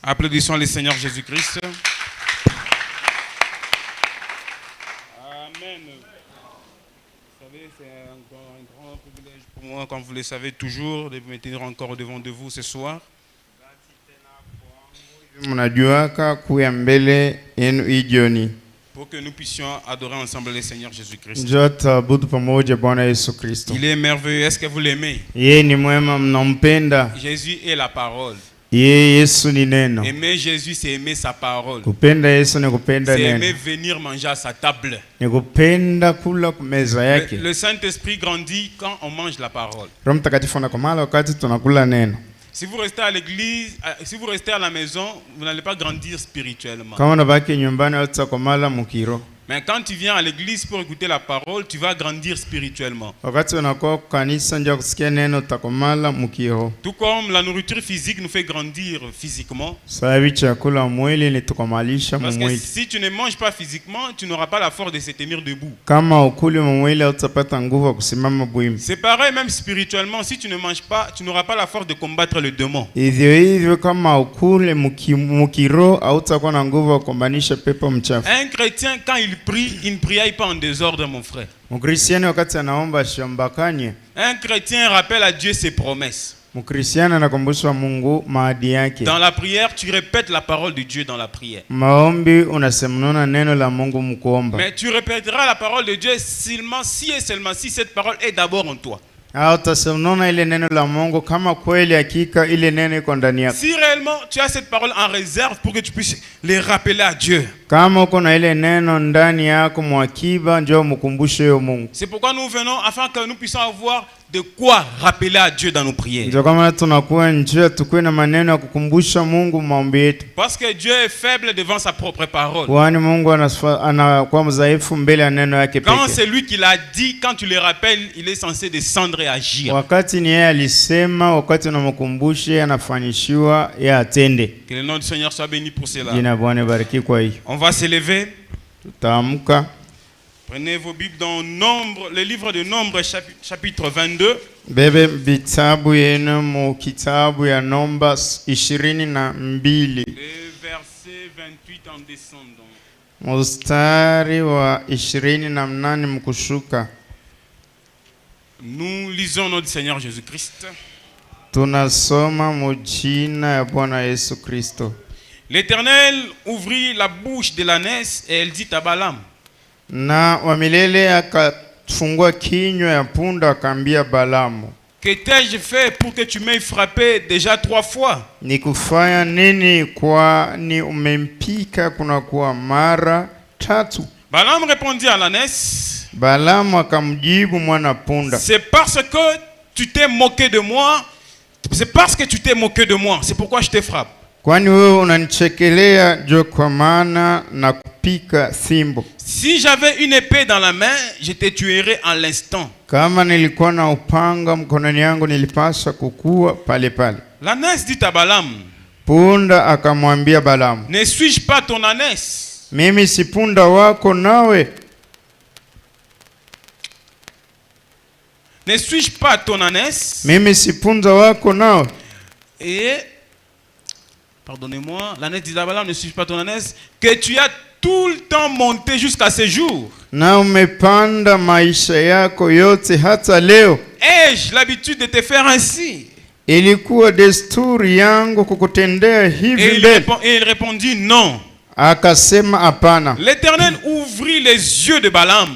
Applaudissons le Seigneur Jésus-Christ. Amen. Vous savez, c'est encore un grand privilège pour moi, comme vous le savez toujours, de me tenir encore devant de vous ce soir. Pour que nous puissions adorer ensemble le Seigneur Jésus-Christ. Il est merveilleux. Est-ce que vous l'aimez? Jésus est la parole. Aimer Jésus, c'est aimer sa parole. C'est aimer venir manger à sa table. Le Saint-Esprit grandit quand on mange la parole. Si vous restez à l'église, si vous restez à la maison, vous n'allez pas grandir spirituellement. Mais quand tu viens à l'église pour écouter la parole, tu vas grandir spirituellement. Tout comme la nourriture physique nous fait grandir physiquement. Parce que si tu ne manges pas physiquement, tu n'auras pas la force de se tenir debout. C'est pareil même spirituellement, si tu ne manges pas, tu n'auras pas la force de combattre le démon. Un chrétien, quand il prie, il ne prie pas en désordre, mon frère. Un chrétien rappelle à Dieu ses promesses. Dans la prière, tu répètes la parole de Dieu dans la prière. Mais tu répéteras la parole de Dieu seulement si et seulement si cette parole est d'abord en toi. Si réellement tu as cette parole en réserve pour que tu puisses les rappeler à Dieu. C'est pourquoi nous venons afin que nous puissions avoir de quoi rappeler à Dieu dans nos prières. Parce que Dieu est faible devant sa propre parole. Quand c'est lui qui l'a dit, quand tu le rappelles, il est censé descendre et agir. Que le nom du Seigneur soit béni pour cela. On va s'élever. Prenez vos Bibles dans Nombre, le livre de Nombre, chapitre 22. Le verset 28 en descendant. Nous lisons notre Seigneur Jésus-Christ. L'Éternel ouvrit la bouche de l'ânesse et elle dit à Balaam: na wa milele akafungua kinywa ya punda akaambia Balamu, que t'ai-je fait pour que tu m'aies frappé déjà 3 fois? Nikufanya nini kwani umempika kunakuwa mara 3? Balaam répondit à l'ânesse: Balamu akamjibu mwana punda, c'est parce que tu t'es moqué de moi. C'est parce que tu t'es moqué de moi. C'est pourquoi je te frappe. Kwani wewe unanichekelea jo kwa maana na kupika simbo. Si j'avais une épée dans la main, je te tuerais en l'instant. Kama nilikuwa na upanga mkononi yangu nilipaswa kukua pale pale. L'ânesse dit à Balaam: punda akamwambia Balamu, ne suis-je pas ton ânesse? Mimi si punda wako nawe? Ne suis-je pas ton ânesse? Mimi si punda wako nawe? Et pardonnez-moi, l'ânesse dit à Balaam: ne suis-je pas ton ânesse que tu as tout le temps monté jusqu'à ce jour? Na umepanda maisha yako yote hata leo? Ai-je l'habitude de te faire ainsi? Ilikuwa desturi yangu kukutendea hivi mbele? Et il répondit non. Akasema hapana. L'Éternel ouvrit les yeux de Balaam.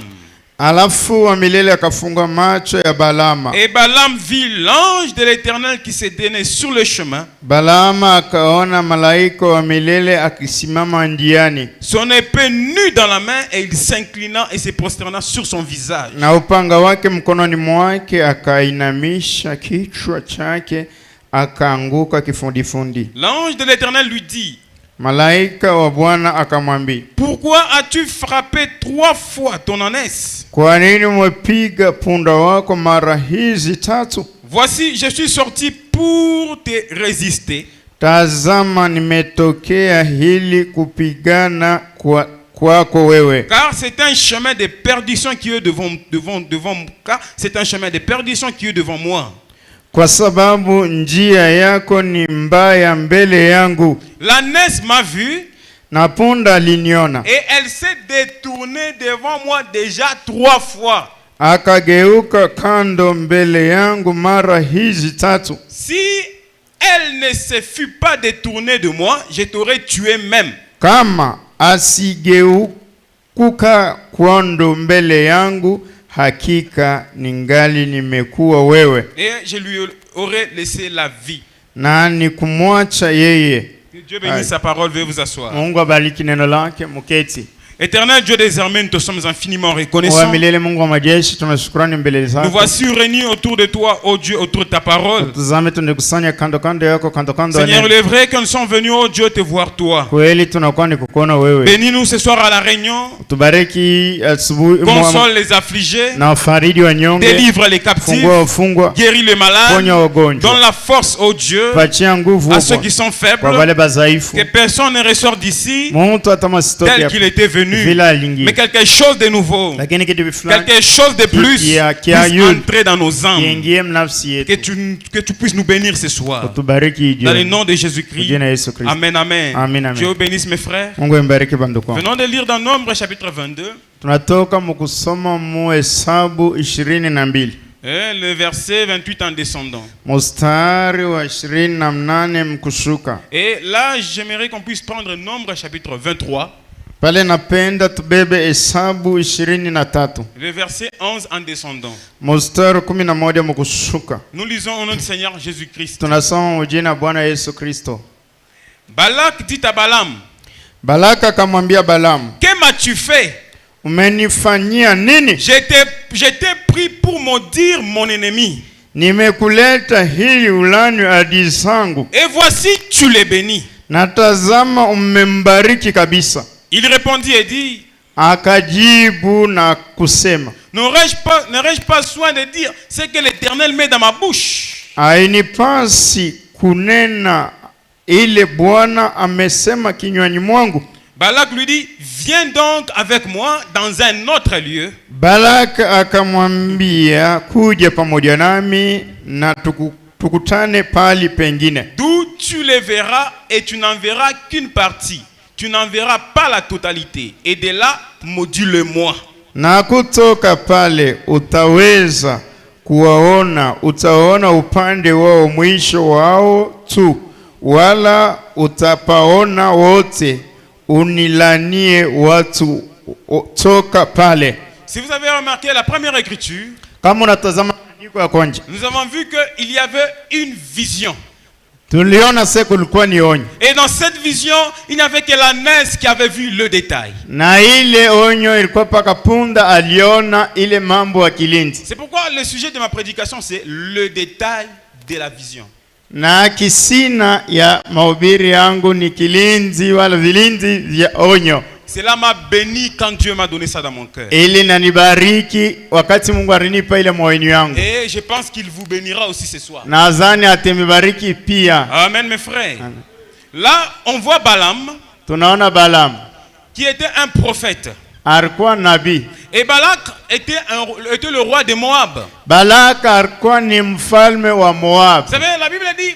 Alafu wa milele akafunga macho ya Balama. Et Balaam vit l'ange de l'Éternel qui se tenait sur le chemin. Balama akaona malaika wa milele akisimama njiani. Son épée nue dans la main, et il s'inclina et se prosterna sur son visage. Na upanga wake mkononi mwake akainamisha kichwa chake akaanguka kifundifundi. L'ange de l'Éternel lui dit: malaika wa Bwana akamwambia, pourquoi as-tu frappé 3 fois ton ânesse? Kwa nini umepiga punda wako mara hizi 3? Voici, je suis sorti pour te résister. Tazama nimetokea hili kupigana kwako wewe. Car c'est un chemin de perdition qui est devant car c'est un chemin de perdition qui est devant moi. kwa sababu njia yako ni mbaya mbele yangu. L'ânesse m'a vu. Na punda aliniona. Et elle s'est détournée devant moi déjà 3 fois. Akageuka kando mbele yangu mara hizi 3. Si elle ne se fût pas détournée de moi, je t'aurais tué même. Kama asigeuka kwando mbele yangu, hakika ningali nimekuwa wewe. Et je lui aurais laissé la vie. Na nikumwacha yeye. Que Dieu bénisse sa parole, veuillez vous asseoir. Mungu abariki neno lake, muketi. Éternel Dieu des armées, nous te sommes infiniment reconnaissants. Nous voici réunis autour de toi, ô Dieu, autour de ta parole. Seigneur, il est vrai que nous sommes venus, ô Dieu, te voir toi. Bénis-nous ce soir à la réunion. Console les affligés. Délivre les captifs. Guéris les malades. Donne la force, ô Dieu, à ceux qui sont faibles. Que personne ne ressort d'ici tel qu'il était venu. Mais quelque chose de nouveau, quelque chose de plus puisse entrer dans nos âmes. Que tu puisses nous bénir ce soir. Dans le nom de Jésus-Christ. Amen, amen. Dieu bénisse mes frères. Venons de lire dans Nombre chapitre 22. Et le verset 28 en descendant. Et là, j'aimerais qu'on puisse prendre Nombre chapitre 23. Pale napenda tubebe Hesabu 23. Le verset 11 en descendant. Mstari 11 mkushuka. Nous lisons au nom du Seigneur Jésus-Christ. Tunasoma jina Bwana Yesu Kristo. Balak dit à Balaam. Balak akamwambia Balaam, que m'as-tu fait? Umenifanyia nini? Je t'ai pris pour maudire mon ennemi. Nimekuleta hili ulani adui zangu. Et voici tu les bénis. Natazama umembariki kabisa. Il répondit et dit, akajibu na kusema, n'aurais-je pas soin de dire ce que l'Éternel met dans ma bouche? Hainipasi kunena ile Bwana amesema kinywani mwangu. Balak lui dit, viens donc avec moi dans un autre lieu. Balak akamwambia, kuja pamoja nami na tukutane pali pengine. D'où tu les verras et tu n'en verras qu'une partie. Tu n'en verras pas la totalité. Et de là, maudis-le-moi. Na kutoka pale utaweza kuwaona, utaona upande wao mwisho wao tu, wala utapaona wote, unilanie watu toka pale. Si vous avez remarqué la première écriture, kama unatazama andiko ya kwanza, nous avons vu qu'il y avait une vision. Et dans cette vision, il n'y avait que l'ânesse qui avait vu le détail. C'est pourquoi le sujet de ma prédication, c'est le détail de la vision. Na kisina ya mahubiri yangu ni kilinzi wala vilinzi vya onyo. Cela m'a béni quand Dieu m'a donné ça dans mon cœur. Et je pense qu'il vous bénira aussi ce soir. Amen mes frères. Amen. Là, on voit Balaam qui était un prophète. Et Balak était le roi de Moab. Vous savez, la Bible dit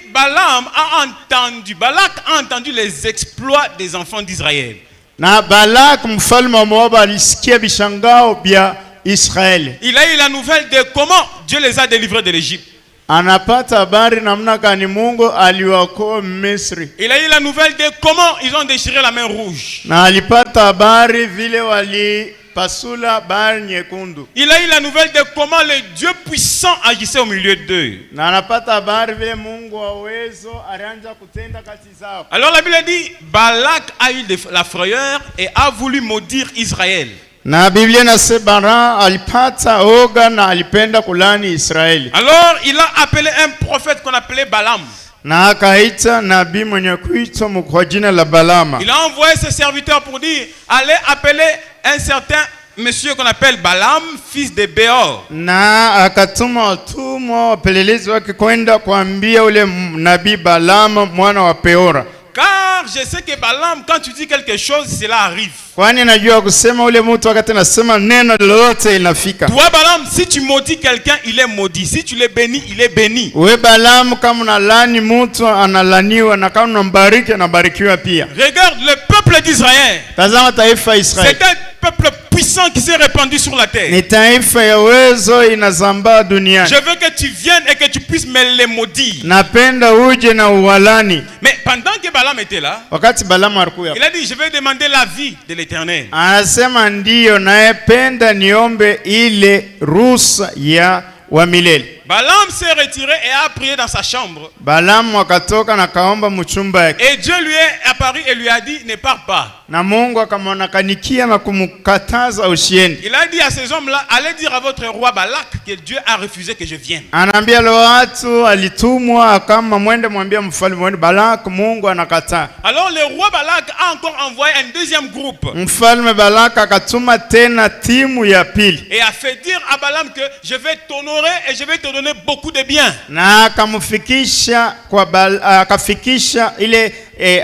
Balak a entendu les exploits des enfants d'Israël. Na Balak mfalme wa Moab alisikia bishangao bya Israeli. Il a eu la nouvelle de comment Dieu les a délivrés de l'Égypte. Anapata habari namna gani Mungu aliwaokoa Misri. Il a eu la nouvelle de comment ils ont déchiré la mer rouge. Na alipata habari vile walipasula bahari nyekundu. Il a eu la nouvelle de comment le Dieu puissant agissait au milieu d'eux. Na anapata habari vile Mungu wa uwezo alianza kutenda kati zao. Alors la Bible dit Balak a eu la frayeur et a voulu maudire Israël. Na Biblia inasema alipata oga na alipenda kulani Israeli. Alors il a appelé un prophète qu'on appelait Balaam. Na akaita nabii mwenye kuitwa kwa jina la Balama. Il a envoyé ses serviteurs pour dire allez appeler un certain monsieur qu'on appelle Balaam, fils de Beor. Na akatuma watumwa wapelelezi wake kwenda kuambia ule nabii Balaam mwana wa Peora. Car Car je sais que Balaam, quand tu dis quelque chose, cela arrive. Kwani najua kusema ule mtu wakati nasema neno lolote inafika. Toi Balaam, si tu maudis quelqu'un, il est maudit. Si tu le bénis, il est béni. Wewe Balaam kama unalani mtu analaniwa na kama unambariki anabarikiwa pia. Regarde le peuple d'Israël. Tazama taifa Israeli. C'est un peuple puissant qui s'est répandu sur la terre. Ni taifa ya uwezo inazambaa duniani. Je veux que tu viennes et que tu puisses me les maudire. Napenda uje na uwalani. Mais pendant que Balaam était là, wakati Balaam alikuwa, il a dit je vais demander la vie de l'Éternel. Anasema ndio naependa niombe ile ruhusa ya wa milele. Balaam s'est retiré et a prié dans sa chambre. Balaam wakatoka na kaomba mchumba yake. Et Dieu lui est apparu et lui a dit ne pars pas. Na Mungu akamwonekanikia na kumkataza usiende. Il a dit à ces hommes-là, allez dire à votre roi Balak que Dieu a refusé que je vienne. Anaambia watu alitumwa kama mwende mwambie mfalme wenu Balak Mungu anakataa. Alors le roi Balak a encore envoyé un deuxième groupe. Mfalme Balak akatuma tena timu ya pili. Et a fait dire à Balaam que je vais t'honorer et je vais te donner beaucoup de biens. Na akamfikisha kwa akafikisha ile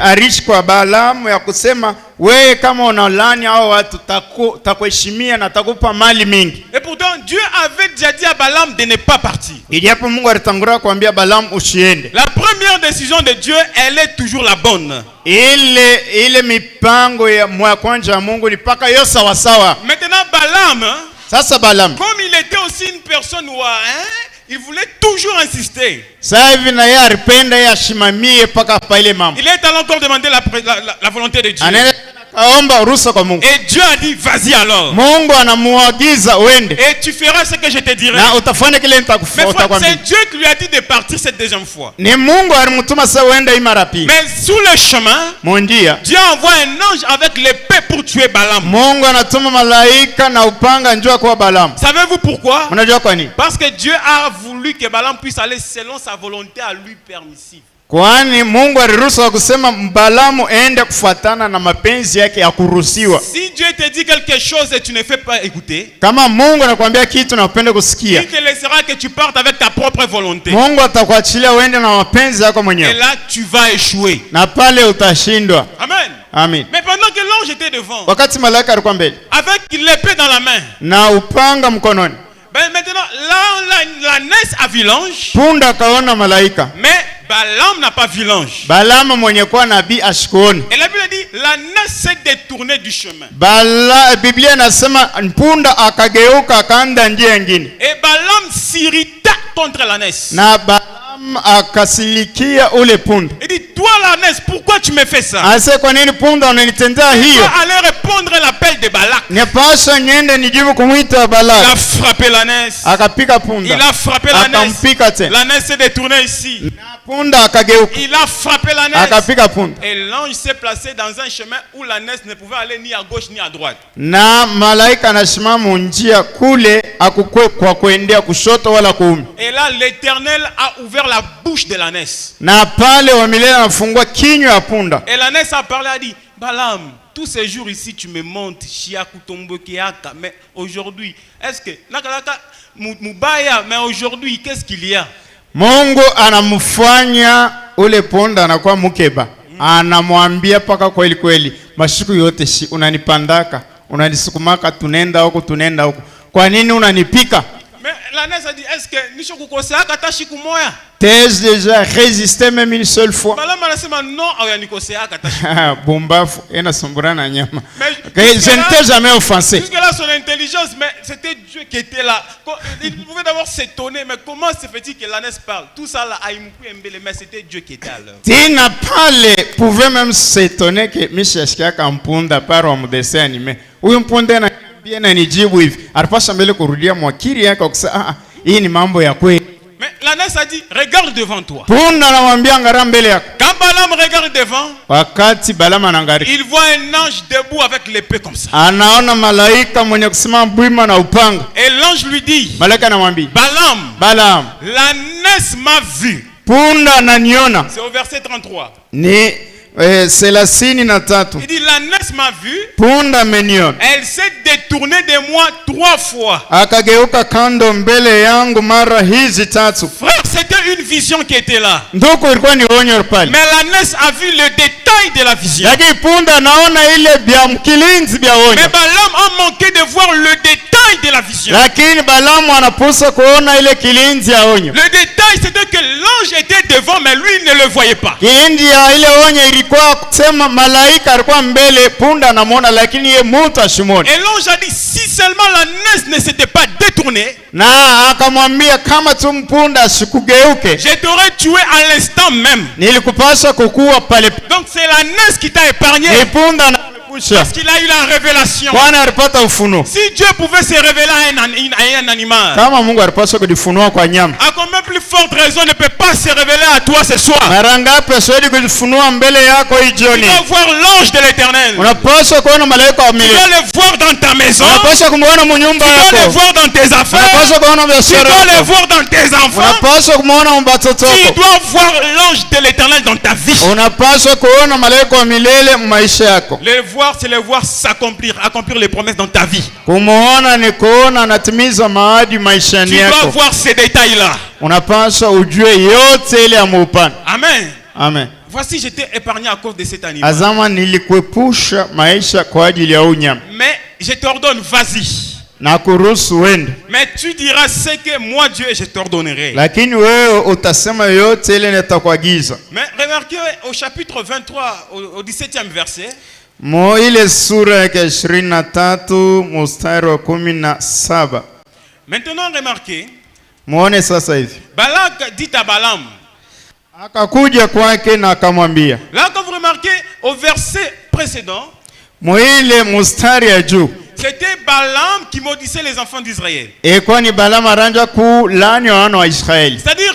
arish kwa Balaam ya kusema wewe kama unalani hao watu takuheshimia na takupa mali mingi. Et pourtant Dieu avait déjà dit à Balaam de ne pas partir. Iliapo Mungu alitangulia kuambia Balaam usiende. La première décision de Dieu, elle est toujours la bonne. Ile mipango ya kwanza ya Mungu ni paka yo sawa sawa. Maintenant Balaam, sasa Balaam, comme il était aussi une personne il voulait toujours insister. Il est allé encore demander la volonté de Dieu. Et Dieu a dit vas-y alors. Et tu feras ce que je te dirai. Mais c'est Dieu qui lui a dit de partir cette deuxième fois. Mais sous le chemin, Dieu envoie un ange avec l'épée pour tuer Balaam. Savez-vous pourquoi? Parce que Dieu a voulu que Balaam puisse aller selon sa volonté à lui permissive. Kwani Mungu aliruhusu kusema Balaam ende kufuatana na mapenzi yake ya kuruhusiwa. Si Dieu te dit quelque chose et tu ne fais pas écouter, kama Mungu anakuambia kitu na upende kusikia, il te laissera que tu partes avec ta propre volonté. Mungu atakuachilia uende na mapenzi yako mwenyewe. Et là tu vas échouer. Na pale utashindwa. Amen. Amen. Mais pendant que l'ange était devant, wakati malaika alikuwa mbele, avec l'épée dans la main, na upanga mkononi, maintenant la nesse a vu l'ange. Punda kaona malaika. Mais Balaam n'a pas vu l'ange. Balaam mwenye kwa nabii ashikuoni. Et la Bible dit la nesse s'est détournée du chemin. Biblia inasema punda akageuka akaenda njia nyingine. Et Balaam s'irrita contre la nesse. Na Balaam akasilikia ule punda. Il dit toi la nesse, pourquoi tu me fais ça? Ase kwa nini punda unanitendea hiyo? Il allait répondre à l'appel de Balak. Nepasha nyende nijibu kumuita Balak. Il a frappé la nesse. Akapika punda. Il a frappé la nesse. Akampika tena. La nesse s'est détournée ici. Punda akageuka. Il a frappé la nesse. Akapika punda. Et l'ange s'est placé dans un chemin où la nesse ne pouvait aller ni à gauche ni à droite. Na malaika anasimama njia kule akukwe kwa kuendea kushoto wala kuume. Et là l'Éternel a ouvert la bouche de la nesse. Na pale wa milele anafungua kinywa ya punda. Et la nesse a parlé, a dit Balaam, tous ces jours ici tu me montes mais aujourd'hui est-ce que nakalaka mubaya, mais aujourd'hui qu'est-ce qu'il y a? Mungu anamfanya ule punda anakuwa mukeba. Anamwambia paka kweli kweli, mashiku yote unanipandaka, unanisukumaka tunenda huko. Kwa nini unanipika? Mais la nesse a dit est-ce que nisho kukoseaka hata siku moja? T'es déjà résisté même une seule fois. Balaam anasema non, ayanikoseaka hata siku. Bombafu inasumbura na nyama. Je ne t'ai jamais offensé. Jusque là son intelligence, mais c'était Dieu qui était là. Il pouvait d'abord s'étonner, mais comment se fait-il que la nesse parle? Tout ça là, mais c'était Dieu qui était à l'heure. Tina pale pouvait même s'étonner que Mishashkia kampunda par un dessin animé. Huyu mpunda na bien anijibu hivi. Alipasha mbele kurudia mwakiri yake akisema hii ni mambo ya kweli. Mais la nesse a dit regarde devant toi. Punda anamwambia ngara mbele yako. Quand Balaam regarde devant, wakati Balaam anaangalia, il voit un ange debout avec l'épée comme ça. Anaona malaika mwenye kusimama bwima na upanga. Et l'ange lui dit, malaika anamwambia Balaam, la nesse m'a vu. Punda ananiona. C'est au verset 33. Ni Selasini na tatu. Il dit la nesse m'a vu. Punda ameniona. Elle s'est détournée tourné de moi 3 fois. Akageuka kando mbele yangu mara hizi 3. Frère, c'était une vision qui était là. Ndugu, ilikuwa ni onyo pale. Mais l'ânesse a vu le détail de la vision. Lakini punda naona ile bya mkilinzi bya onyo. Mais Balaam a manqué de voir le détail de la vision. Lakini Balaam anapusa kuona ile kilinzi ya onyo. Le détail c'était que l'ange était devant mais lui il ne le voyait pas. Kilinzi ya ile onyo ilikuwa kusema malaika alikuwa mbele, punda anamuona lakini yeye mtu ashimoni. Et l'ange a dit si seulement l'ânesse ne s'était pas détournée. Na akamwambia kama tu mpunda asikugeuke. Je t'aurais tué à l'instant même. Nilikupasha kukua pale. Donc c'est l'ânesse qui t'a épargné. Ni punda na parce qu'il a eu la révélation. Si Dieu pouvait se révéler à un animal, à combien plus forte raison ne peut pas se révéler à toi ce soir? Tu dois voir l'ange de l'Éternel. Tu dois le voir dans ta maison. Tu dois le voir dans tes affaires. Tu dois le voir dans tes enfants. Tu dois voir l'ange de l'Éternel dans ta vie. Le voir, c'est le voir s'accomplir, accomplir les promesses dans ta vie. Tu dois voir ces détails-là. Amen. Amen. Voici, j'étais épargné à cause de cet animal. Mais je t'ordonne, vas-y. Mais tu diras ce que moi Dieu je t'ordonnerai. Mais remarquez au chapitre 23 au 17e verset. Maintenant remarquez. Balak dit à Balaam. Là quand vous remarquez au verset précédent. C'était Balaam qui maudissait les enfants d'Israël. C'est-à-dire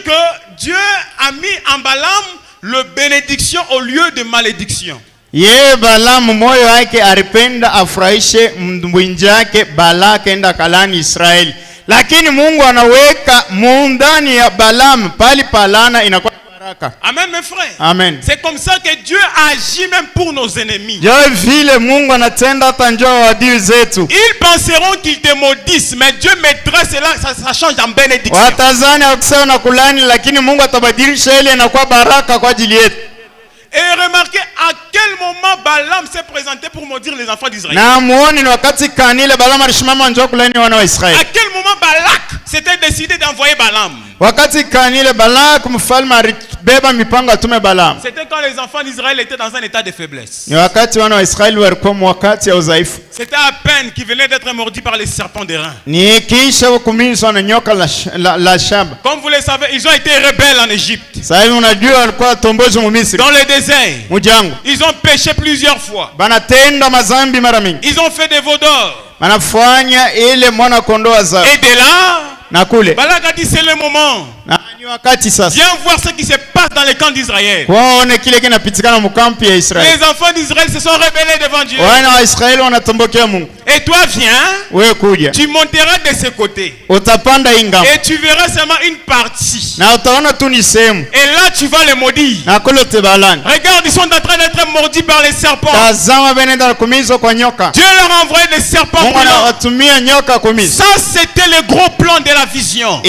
que Dieu a mis en Balaam le bénédiction au lieu de malédiction. Balaam moyo wake alipenda afurahishe mwinjake Balak enda kalani Israeli. Lakini Mungu anaweka ndani ya Balaam pali palana inakuwa baraka. Amen mes frères. Amen. C'est comme ça que Dieu agit même pour nos ennemis. Vile Mungu anatenda hata njoo wadui zetu. Ils penseront qu'ils te maudissent mais Dieu mettra cela ça change en bénédiction. Watazani akusema na kulani lakini Mungu atabadilisha ile inakuwa baraka kwa ajili yetu. Et remarquez à quel moment Balaam s'est présenté pour maudire les enfants d'Israël. À quel moment Balak s'était décidé d'envoyer Balaam. C'était quand les enfants d'Israël étaient dans un état de faiblesse. C'était à peine qu'ils venaient d'être mordus par les serpents d'airain. Comme vous le savez, ils ont été rebelles en Égypte. Dans le désert, ils ont péché plusieurs fois. Ils ont fait des veaux d'or. Et de là, Balak a dit c'est le moment. Viens voir ce qui se passe dans les camps d'Israël. Les enfants d'Israël se sont rebellés devant Dieu. Et toi viens, tu monteras de ce côté. Et tu verras seulement une partie. Et là tu vas les maudire. Regarde, ils sont en train d'être mordus par les serpents. Dieu leur a envoyé des serpents. Ça c'était le gros plan de la vision.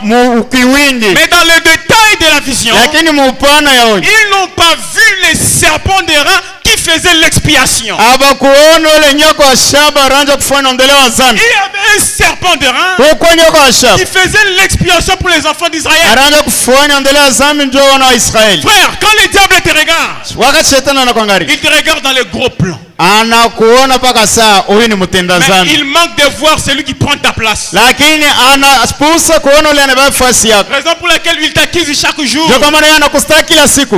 Mais dans le détail de la vision, ils n'ont pas vu les serpents d'airain qui faisaient l'expiation. Il y avait un serpent d'airain qui faisait l'expiation pour les enfants d'Israël. Frère, quand le diable te regarde, il te regarde dans le gros plan. Mais il manque de voir celui qui prend ta place. Raison pour laquelle il t'accuse chaque jour.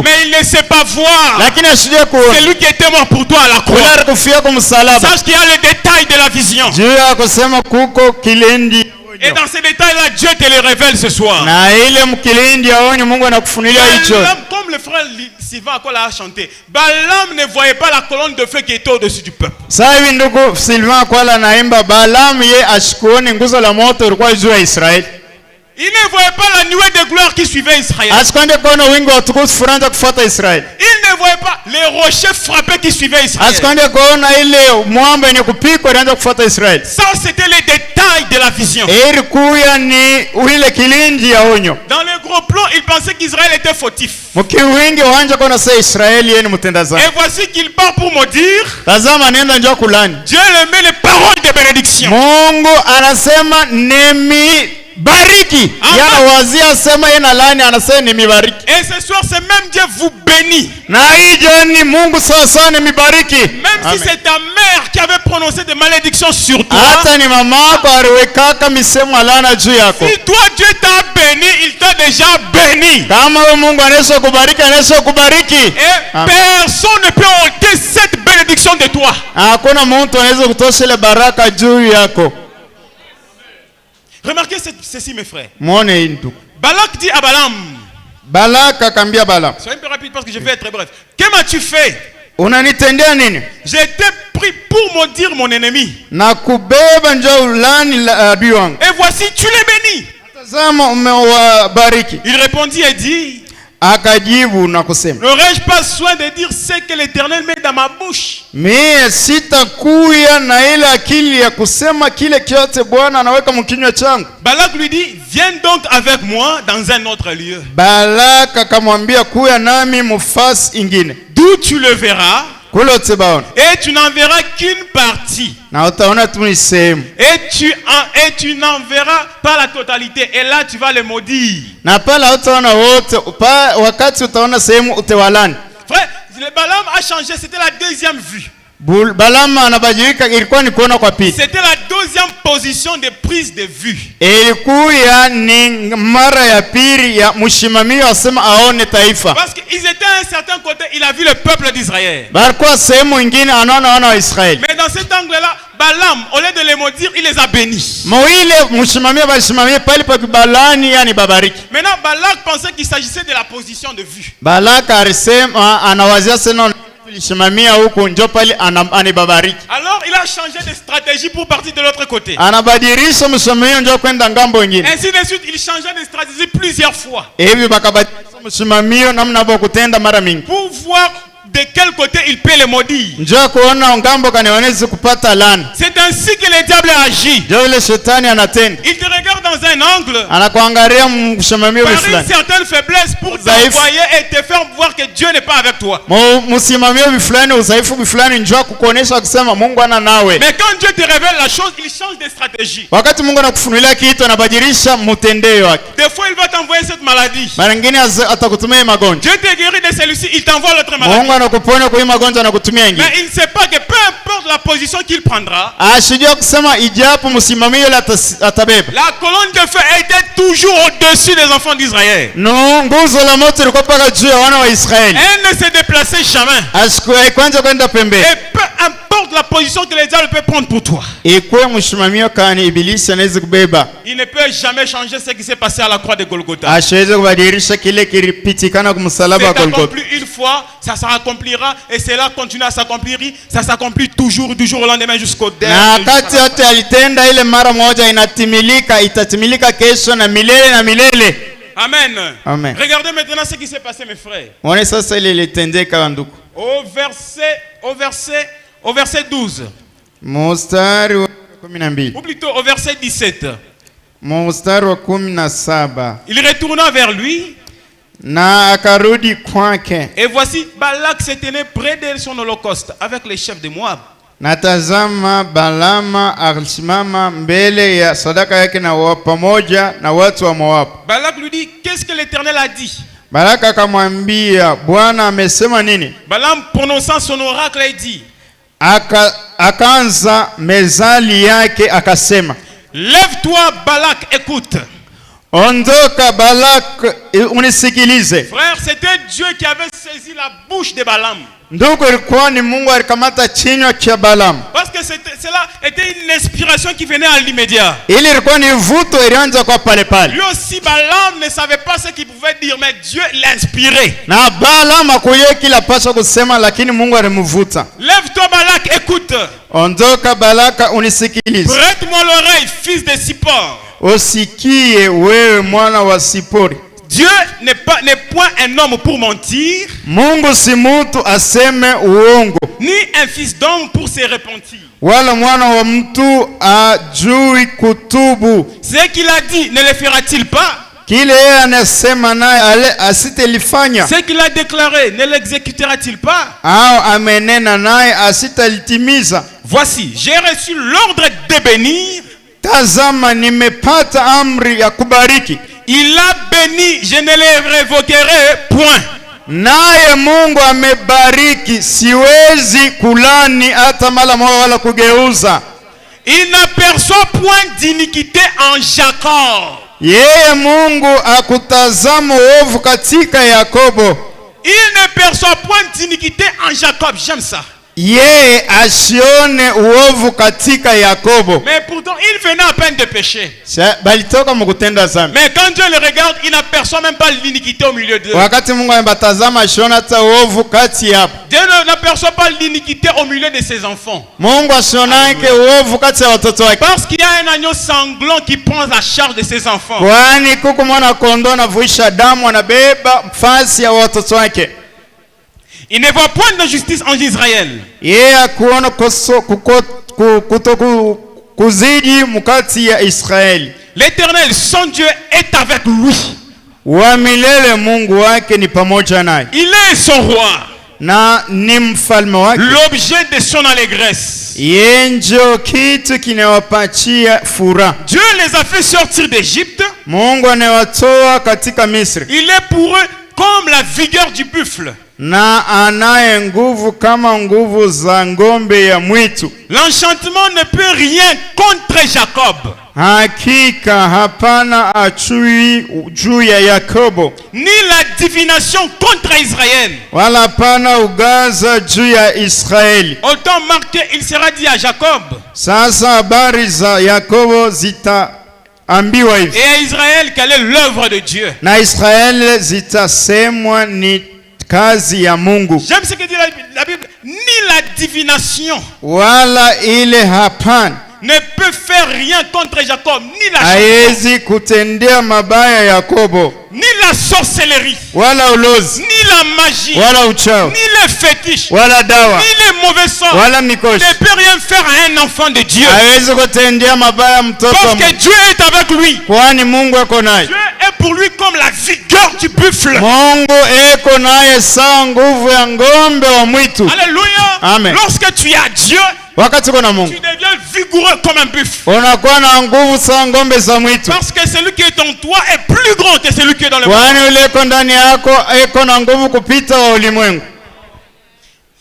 Mais il ne sait pas voir celui qui était mort pour toi à la croix. Sache qu'il y a le détail de la vision. Et dans ces détails-là, Dieu te les révèle ce soir. Comme le frère Sylvain a chanté, Balaam ne voyait pas la colonne de feu qui était au-dessus du peuple. Il ne voyait pas la nuée de gloire qui suivait Israël. Il ne voyait pas les rochers frappés qui suivaient Israël. Ça, c'était les détails de la vision. Dans le gros plan, il pensait qu'Israël était fautif. Et voici qu'il part pour maudire. Dieu lui met les paroles de bénédiction. Bariki. Wazia sema yena lani anasema ni mibariki. Et ce soir c'est même Dieu vous bénit. Na hii jioni Mungu sasa ni mibariki. Même si c'est ta mère qui avait prononcé des malédictions sur toi. Hata ni mamako aliweka misemo laana juu yako. Si toi Dieu t'a béni, il t'a déjà béni. Kama Mungu anaweza kubariki, anaweza kubariki. Et personne ne peut ôter cette bénédiction de toi. Hakuna mtu anaweza kutosha ile baraka juu yako. Remarquez ceci, mes frères. Balak dit à Balaam. Balak akambia Balaam. Soyez un peu rapide parce que je vais être très bref. Que m'as-tu fait? Unanitendea nini? J'ai été pris pour maudire mon ennemi. Na kubeba njoo ulani adui wangu. Et voici tu l'es béni. Tazama umewabariki. Il répondit et dit. Akajibu na kusema, n'aurais-je pas soin de dire ce que l'Éternel met dans ma bouche? Mimi sitakuya na ile akili ya kusema kile kiote Bwana anaweka mkinywa changu. Balak lui dit, viens donc avec moi dans un autre lieu. Balak akamwambia kuya nami mufasi ingine. D'où tu le verras. Et tu n'en verras qu'une partie. Et tu n'en verras pas la totalité. Et là tu vas le maudire. Frère, le Balaam a changé, c'était la deuxième vue. C'était la deuxième position de prise de vue. Parce qu'ils étaient à un certain côté, il a vu le peuple d'Israël. Mais dans cet angle-là, Balaam, au lieu de les maudire, il les a bénis. Maintenant, Balak pensait qu'il s'agissait de la position de vue. Alors il a changé de stratégie pour partir de l'autre côté. Ainsi de suite, il changeait de stratégie plusieurs fois. Pour voir de quel côté il peut les maudire. C'est ainsi que le diable agit. Il te regarde dans un angle par une certaine faiblesse pour t'envoyer et te faire voir que Dieu n'est pas avec toi. Mais quand Dieu te révèle la chose, il change de stratégie. Des fois il va t'envoyer cette maladie. Dieu te guérit de celui-ci, il t'envoie l'autre maladie. Mais il ne sait pas que peu importe la position qu'il prendra, la colonne de feu était toujours au-dessus des enfants d'Israël. Elle ne se déplaçait jamais. Et peu importe la position que les diables peuvent prendre pour toi, il ne peut jamais changer ce qui s'est passé à la croix de Golgotha. C'est accompli une fois, ça s'accomplira et cela continue à s'accomplir, ça s'accomplit toujours au lendemain jusqu'au dernier. Amen. Amen. Regardez maintenant ce qui s'est passé, mes frères. Au verset 12. Ou plutôt au verset 17. Il retourna vers lui. Et voici Balak se tenait près de son holocauste avec les chefs de Moab. Natazama Balama alisimama mbele ya sadaka yake na pamoja na watu wa Moab. Balak lui dit, qu'est-ce que l'Éternel a dit? Balak akamwambia, Bwana amesema nini? Balaam prononçant son oracle il dit, akaanza mezali yake akasema, lève-toi Balak, écoute. Ondoka Balak, unisikilize. Frère, c'était Dieu qui avait saisi la bouche de Balaam. Parce que cela était une inspiration qui venait à l'immédiat. Lui aussi Balaam ne savait pas ce qu'il pouvait dire, mais Dieu l'inspirait. Lève-toi Balak, écoute. Ondoka Balak, unisikilize. Prête-moi l'oreille, fils de Sippor. Usikie wewe mwana wa Sipori. Dieu n'est point un homme pour mentir. Mungu si mtu aseme uongo. Ni un fils d'homme pour se repentir. Wala mwana wa mtu ajui kutubu. Ce qu'il a dit, ne le fera-t-il pas? Kile yeye anasema naye asitelifanya. Ce qu'il a déclaré, ne l'exécutera-t-il pas? Au amenena naye asitalitimiza. Voici, j'ai reçu l'ordre de bénir. Tazama nimepata amri ya kubariki. Il a béni, je ne le révoquerai point. Naye Mungu amebariki, siwezi kulani hata mara moja wala kugeuza. Il n'aperçoit point d'iniquité en Jacob. Yeye Mungu akutazama uovu katika Yakobo. Il ne perçoit point d'iniquité en Jacob. J'aime ça. Yeye asione uovu katika Yakobo. Mais pourtant il venait à peine de pécher. Balitoka mukutenda zambi. Mais quand Dieu le regarde, il n'aperçoit même pas l'iniquité au milieu d'eux. Wakati Mungu anatazama asiona hata uovu kati yapo. Dieu n'aperçoit pas l'iniquité au milieu de ses enfants. Mungu asionake uovu kati ya watoto wake. Parce qu'il y a un agneau sanglant qui prend la charge de ses enfants. Kwani kuko mwana kondoo anavuisha damu anabeba mfasi ya watoto wake. Il ne voit point de justice en Israël. Yeye kuona kuzidi mukati ya Israeli. L'Éternel, son Dieu, est avec lui. Wa milele Mungu wake ni pamoja naye. Il est son roi. Na ni mfalme wake. L'objet de son allégresse. Yeye ndio kitu kinawapatia furaha. Dieu les a fait sortir d'Égypte. Mungu anawatoa katika Misri. Il est pour eux comme la vigueur du buffle. Na anaye nguvu kama nguvu za ngombe ya mwitu. L'enchantement ne peut rien contre Jacob. Hakika hapana achui juu ya Yakobo. Ni la divination contre Israël. Wala hapana ugaza juu ya Israeli. Au temps marqué, il sera dit à Jacob. Sasa habari za Yakobo zitaambiwa hivi. Et à Israël, quelle est l'œuvre de Dieu? Na Israeli zitasemwa ni kazi ya Mungu. J'aime ce que dit la Bible. Ni la divination. Wala ile hapana. Ne peut faire rien contre Jacob. Ni la haezi kutendea mabaya Yakobo. Ni la sorcellerie. Wala ulozi. Ni la magie. Wala uchawi. Ni les fétiches. Wala dawa. Ni les mauvais sorts. Wala mikoshi. Ne peut rien faire à un enfant de Dieu. Haezi kutendea mabaya mtoto. Parce que Dieu est avec lui. Kwani Mungu ako naye. Dieu est pour lui comme la vigueur du buffle. Mungu eko naye sawa nguvu ya ngombe wa mwitu. Alléluia. Amen. Lorsque tu as Dieu, wakati kuna Mungu, tu deviens vigoureux comme un buffle. Unakuwa na nguvu sawa ngombe za mwitu. Parce que celui qui est en toi est plus grand que celui qui est dans le monde. Kwani yule eko ndani yako eko na nguvu kupita wa ulimwengu.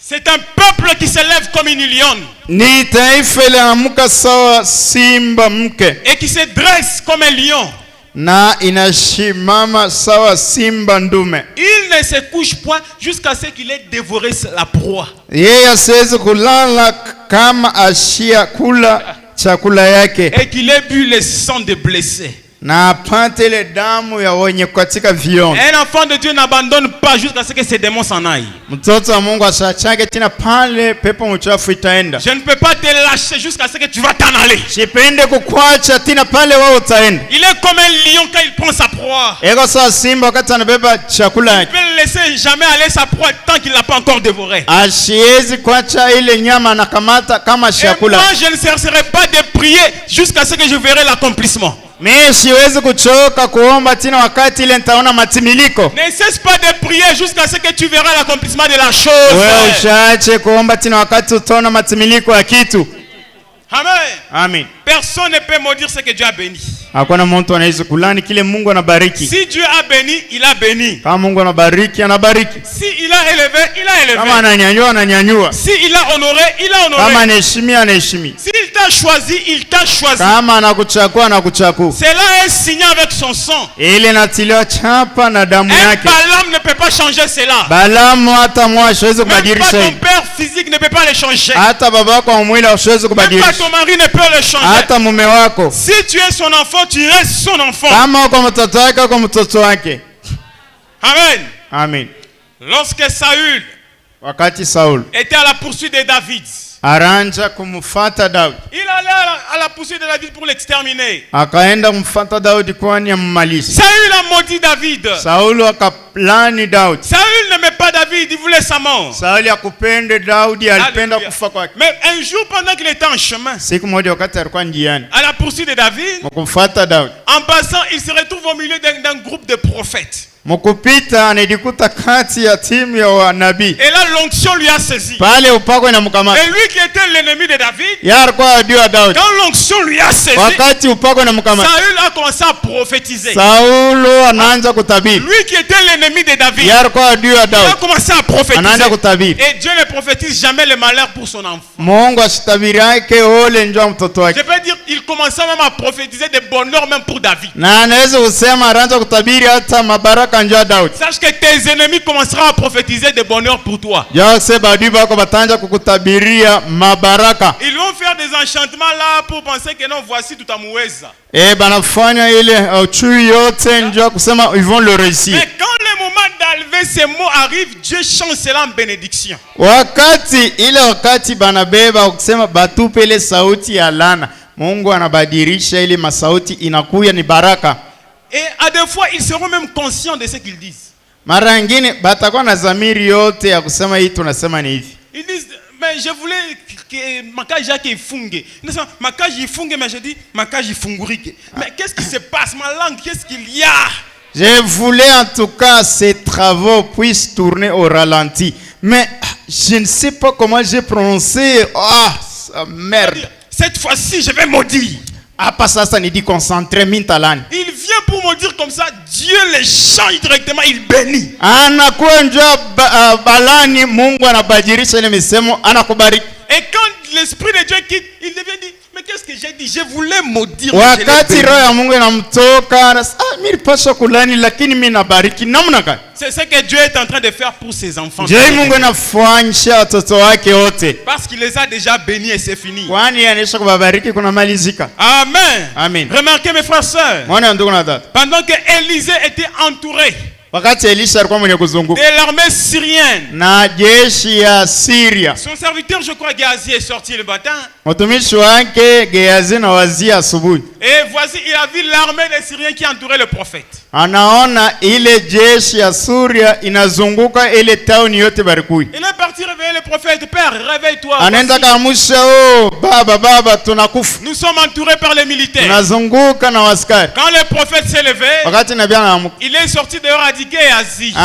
C'est un peuple qui se lève comme une lionne. Ni taifa iliamka sawa simba mke. Et qui se dresse comme un lion. Na inashimama sawa simba ndume. Il ne se couche point jusqu'à ce qu'il ait dévoré la proie. Yeye asiwezi kulala kama ashia kula chakula yake. Et qu'il ait bu le sang des blessés. Na apate ile damu ya wenye katika vion. Un enfant de Dieu n'abandonne pas jusqu'à ce que ses démons s'en aillent. Mtoto wa Mungu asachake tena pale pepo mchafu itaenda. Je ne peux pas te lâcher jusqu'à ce que tu vas t'en aller. Sipende kukwacha tena pale wewe utaenda. Il est comme un lion quand il prend sa proie. Ego sawa simba wakati anabeba chakula yake. Il ne peut laisser jamais aller sa proie tant qu'il l'a pas encore dévoré. Ashiezi kwacha ile nyama anakamata kama chakula. Et moi je ne cesserai pas de prier jusqu'à ce que je verrai l'accomplissement. Mimi siwezi kuchoka kuomba tena wakati ile nitaona matimiliko. Ne cesse pas de prier jusqu'à ce que tu verras l'accomplissement de la chose. Wewe ushaache kuomba tena wakati utaona matimiliko ya kitu. Amen. Amen. Personne ne peut maudire ce que Dieu a béni. Hakuna mtu anaweza kulani kile Mungu anabariki. Si Dieu a béni, il a béni. Kama Mungu anabariki, anabariki. Si il a élevé, il a élevé. Kama ananyanyua, ananyanyua. Si il a honoré, il a honoré. Kama anaheshimia, anaheshimia. Si il t'a choisi, il t'a choisi. Kama anakuchagua, anakuchagua. Cela est signé avec son sang. Ile natiliwa chapa na damu yake. Balaam ne peut pas changer cela. Balaam hata mwa hawezi kubadilisha. Même pas ton père physique ne peut pas le changer. Hata babako wa mwili hawezi kubadilisha. Même pas ton mari ne peut le changer. Hata mume wako. Si tu es son enfant, tu restes son enfant. Kama uko mtoto wake, uko mtoto wake. Amen. Amen. Lorsque Saül wakati Saul était à la poursuite de David, aranja kumfuata Daudi, il allait à la poursuite de David pour l'exterminer. Akaenda kumfuata Daudi kwani ammalize. Saül a maudit David. Saul akaplani Daudi. Saül n'aimait pas David, il voulait sa mort. Saul akupende Daudi, alipenda kufa kwake. Mais un jour pendant qu'il était en chemin, siku moja wakati alikuwa njiani, à la poursuite de David, kumfuata Daudi, en passant, il se retrouve au milieu d'un groupe de prophètes. Mukupita anajikuta kati ya timu ya wanabii. Et là l'onction lui a saisi. Pale upako inamkamata. Et lui qui était l'ennemi de David, alikuwa adui wa Daudi, quand l'onction lui a saisi, wakati upako inamkamata, Saül a commencé à prophétiser. Saulo anaanza kutabiri. Lui qui était l'ennemi de David, alikuwa adui wa Daudi, il a commencé à prophétiser. Anaanza kutabiri. Et Dieu ne prophétise jamais le malheur pour son enfant. Mungu asitabiri yake ole njoo mtoto wake. Je peux dire il commençait même à prophétiser des bonheurs même pour David. Na anaweza kusema anaanza kutabiri hata mabaraka njoo Daudi. Sache que tes ennemis commenceront à prophétiser des bonheurs pour toi. Ils vont faire des enchantements là pour penser que non, voici tout à muweza. Ils vont le réussir. Mais quand le moment d'enlever ces mots arrive, Dieu change cela en bénédiction. Mungu anabadilisha ile masauti inakuya ni baraka. Et à des fois ils seront même conscients de ce qu'ils disent. Mara nyingine batakuwa na dhamiri yote ya kusema hii tunasema ni hivi. Ils disent mais je voulais que makaji yake ifunge. Nasema makaji ifunge, mais je dis makaji ifungurike. Mais qu'est-ce qui se passe, ma langue, qu'est-ce qu'il y a? Je voulais en tout cas ces travaux puissent tourner au ralenti. Mais je ne sais pas comment j'ai prononcé. Merde. Cette fois-ci, je vais maudire. Il vient pour me dire comme ça, Dieu les change directement, il bénit. Et quand l'esprit de Dieu quitte, il devient dit, mais qu'est-ce que j'ai dit? Je voulais maudire. C'est ce que Dieu est en train de faire pour ses enfants. Parce qu'il les a déjà bénis et c'est fini. Amen. Amen. Remarquez mes frères et sœurs, pendant que Élisée était entouré de l'armée syrienne, son serviteur, je crois, Géasi, est sorti le matin. Et voici, il a vu l'armée des Syriens qui entourait le prophète. Il est parti réveiller le prophète. Père, réveille-toi. Nous sommes entourés par les militaires. Quand le prophète s'est levé, il est sorti dehors à dire Géasi, ce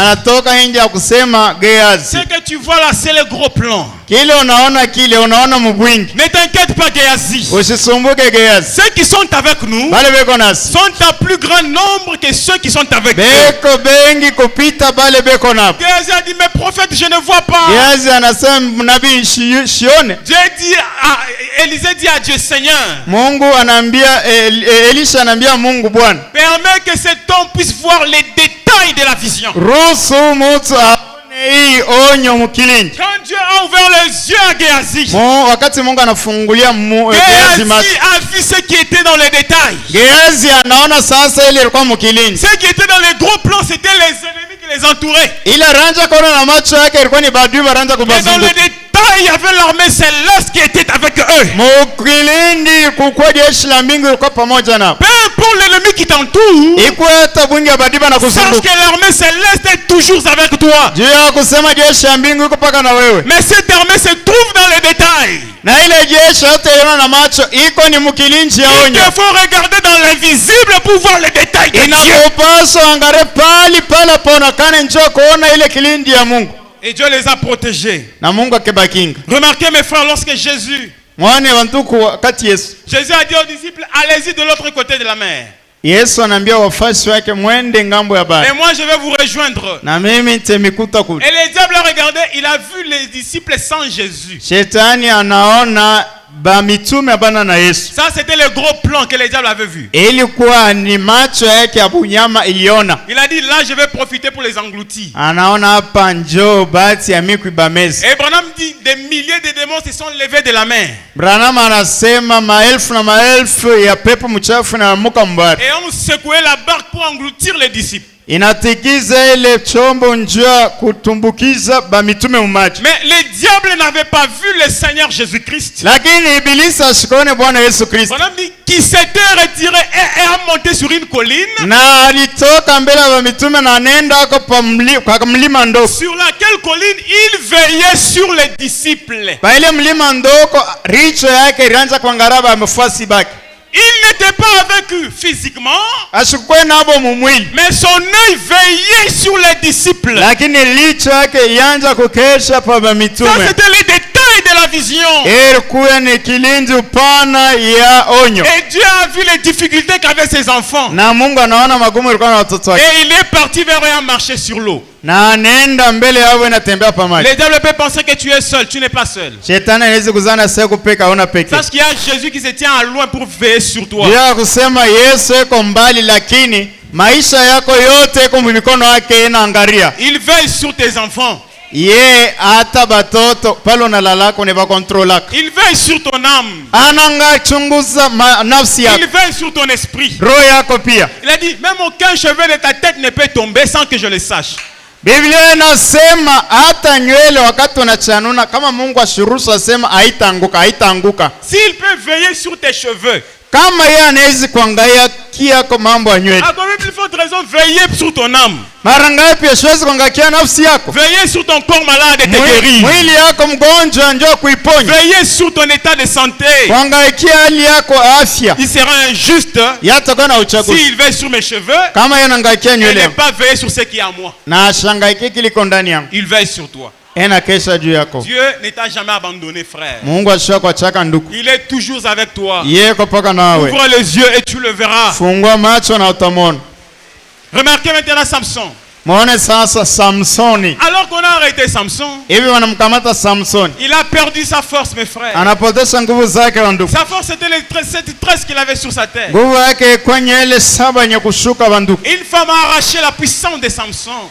que tu vois là, c'est le gros plan. Ne t'inquiète pas, Géasi. Ceux qui sont avec nous sont à plus grand nombre que ceux qui sont avec eux. Géasi a dit, mais prophète, je ne vois pas. Dieu dit Élisée dit à Dieu, Seigneur, permets que cet homme puisse voir les détails de la vision. Quand Dieu a ouvert les yeux à Géasi, Géasi a vu ce qui était dans les détails. Ce qui était dans les gros plans, c'était les ennemis qui les entouraient. Et dans les détails, il y avait l'armée céleste qui était avec eux. Peu importe l'ennemi qui t'entoure, sache que l'armée céleste est toujours avec toi. Mais cette armée se trouve dans les détails. Il faut regarder dans l'invisible pour voir les détails de Dieu. Et Dieu les a protégés. Remarquez mes frères, lorsque Jésus a dit aux disciples, allez-y de l'autre côté de la mer. Et moi je vais vous rejoindre. Et le diable a regardé, il a vu les disciples sans Jésus. Ça c'était le gros plan que le diable avait vu. Il a dit là je vais profiter pour les engloutir. Et Branham dit des milliers de démons se sont levés de la mer. Et on secouait la barque pour engloutir les disciples. inatikiza ile chombo njia kutumbukiza ba mitume mumaji. Mais les diables n'avaient pas vu le Seigneur Jésus-Christ. Lakini ibilisi ashikone Bwana Yesu Kristo. Qui s'était retiré et a monté sur une colline. Na alitoka mbele ya mitume na nenda kwa mlima ndoko. Sur laquelle colline il veillait sur les disciples. Ba ile mlima ndoko richo yake ilianza kuangalia wafuasi baki. Il n'était pas avec eux physiquement, mais son œil veillait sur les disciples. Ça, c'était les détails de la vision. Et Dieu a vu les difficultés qu'avaient ses enfants. Et il est parti vers eux à marcher sur l'eau. Les diables peuvent penser que tu es seul, tu n'es pas seul. Sache qu'il y a Jésus qui se tient à loin pour veiller sur toi. Il veille sur tes enfants. Il veille sur ton âme. Il veille sur ton esprit. Il a dit, même aucun cheveu de ta tête ne peut tomber sans que je le sache. Biblia inasema hata nywele wakati unachanuna kama Mungu ashiruhusu asema haitaanguka. S'il peut veiller sur tes cheveux. Kama yeye anaweza kuangalia kiako mambo ya nywele. À combien plus forte raison veiller sur ton âme. Mara ngapi asiwezi kuangalia nafsi yako? Veiller sur ton corps malade et te guérir. Mwili yako mgonjwa njoo kuiponya. Veiller sur ton état de santé. Kuangalia hali yako afya. Il sera injuste. Yatakuwa na uchaguzi. S'il veille sur mes cheveux. Kama yeye anaangalia nywele. Il ne pas veiller sur ce qui est à moi. Na ashangaike kiliko ndani yangu. Il veille sur toi. Dieu ne t'a jamais abandonné, frère. Il est toujours avec toi. Ouvre les yeux et tu le verras. Remarquez maintenant Samson. Alors qu'on a arrêté Samson, il a perdu sa force, mes frères. Sa force c'était cette tresse qu'il avait sur sa tête. Une femme a arraché la puissance de Samson.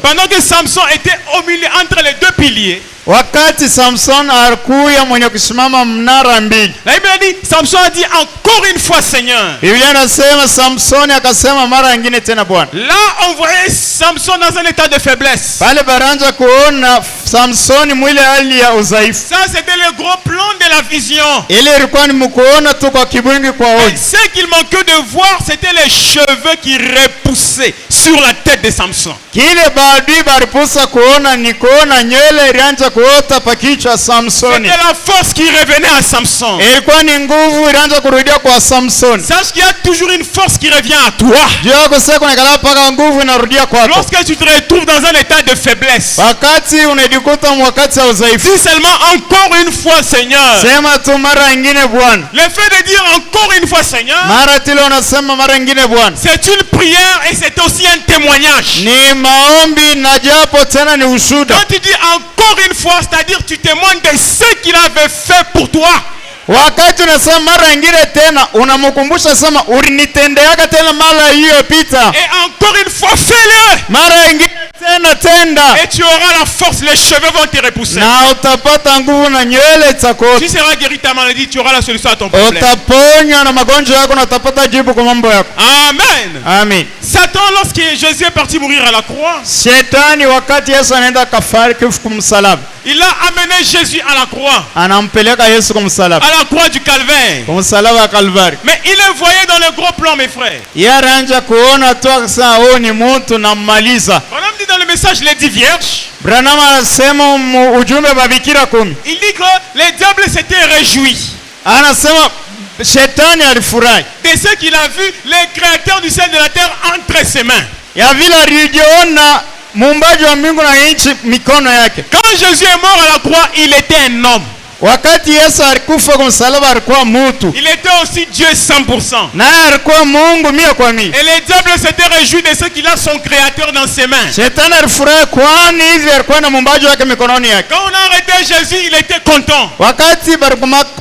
Pendant que Samson était au milieu entre les deux piliers, wakati Samson alikuwa mwenye kusimama mnara mbili. La Bible dit Samson a dit encore une fois Seigneur. Biblia inasema Samson akasema mara nyingine tena Bwana. Là on voyait Samson dans un état de faiblesse. Pale baranja kuona Samson mwili hali ya udhaifu. Ça c'était le gros plan de la vision. Ile ilikuwa ni mkuona tu kwa kibwengi kwa hoji. Ce qu'il manquait de voir c'était les cheveux qui repoussaient sur la tête de Samson. Kile baadhi baliposa kuona ni kuona nywele ilianza kuota pa kichwa Samson. C'était la force qui revenait à Samson. Ilikuwa ni nguvu ilianza kurudia kwa Samson. Sache qu'il y a toujours une force qui revient à toi. Lorsque tu te retrouves dans un état de faiblesse. Dis seulement encore une fois Seigneur. Le fait de dire encore une fois Seigneur, c'est une prière et c'est aussi un témoignage. Quand tu dis encore une fois, c'est-à-dire tu témoignes de ce qu'il avait fait pour toi. Wakati unasema mara nyingine tena unamkumbusha sema ulinitendeaga tena mara hiyo pita. Et encore une fois fais-le. Mara nyingine tena tenda. Et tu auras la force, les cheveux vont te repousser. Na utapata nguvu na nywele zitakuota. Tu seras guéri ta maladie, tu auras la solution à ton problème. Utaponywa na magonjwa yako na utapata jibu kwa mambo yako. Amen. Amen. Satan lorsque Jésus est parti mourir à la croix. Shetani wakati Yesu anaenda kafariki kumsalaba. Il a amené Jésus à la croix. Anampeleka Yesu kumsalaba. À la croix du Calvaire. Kumsalaba wa Calvaire. Mais il le voyait dans le gros plan, mes frères. Yaranja kuona tu akasema huyu ni mtu na mmaliza. Branham dit dans le message les 10 vierges. Branham anasema ujumbe wa bikira 10. Il dit que les diables s'étaient réjouis. Anasema Shetani alifurahi. De ce qu'il a vu le créateur du ciel et de la terre entre ses mains. Ya vile alijiona muumbaji wa mbingu na nchi mikono yake. Quand Jésus est mort à la croix, il était un homme. Wakati Yesu alikufa kwa msalaba alikuwa mtu. Il était aussi Dieu 100%. Naye alikuwa Mungu 100%. Et les diables s'étaient réjouis de ce qu'il a son créateur dans ses mains. Shetani alifurahi kwani hivi alikuwa na muumbaji wake mikononi yake. Quand on a arrêté Jésus, il était content. Wakati